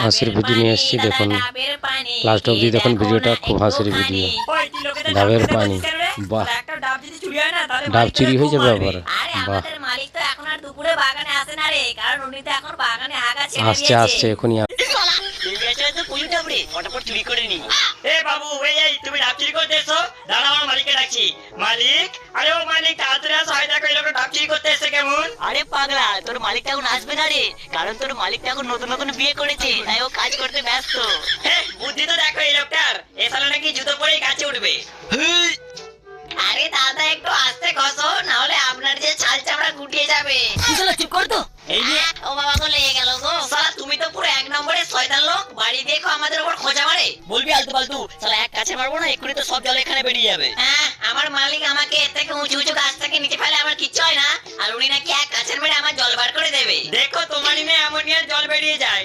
হাসির ভিডিও নিয়ে এসেছি। দেখুন লাস্ট অবধি দেখুন, ভিডিওটা খুব হাসির ভিডিও। ডাবের পানি, বাহ, ডাব চুরি হয়ে যাবে আবার, বাহ, আসছে আসছে এখনই। চুরি করে নি। এ বাবু, তুমি ডাব চুরি করতে এসো? দাঁড়া, আমার মালিককে ডাকছি। মালিক, আরে ও মালিক, তাড়াতাড়ি আসো, হয় দেখো এই লোকটা ডাব চুরি করতে এসে কেমন। আরে পাগলা, তোর মালিকটা এখন আসবে না রে, কারণ তোর মালিকটা এখন নতুন নতুন বিয়ে করেছে, তাই ও কাজ করতে ব্যস্ত। হ্যাঁ, বুদ্ধি তো দেখো এই লোকটার, এ সালে নাকি জুতো পরেই গাছে উঠবে। আরে দাদা, একটু আস্তে ঘষো, না হলে আপনার যে ছাল চামড়া গুটিয়ে যাবে। চুপ কর তো। এই যে ও বাবা, গো লেগে গেল গো। শালা তুমি তো পুরো এক নম্বরের শয়তান লোক, বাড়ি দেখো আমাদের উপর খোঁজা মারে। বলবি আলতু ফালতু, শালা এক কাছে মারবো না, এক্ষুনি তো সব জল এখানে বেরিয়ে যাবে। হ্যাঁ, আমার মালিক আমাকে এর থেকে উঁচু উঁচু গাছ থেকে নিচে ফেলে আমার কিচ্ছু হয় না, আর উনি নাকি এক কাছের মেরে আমার জল বার করে দেবে। দেখো তোমারই মেয়ে অ্যামোনিয়ার জল বেরিয়ে যায়।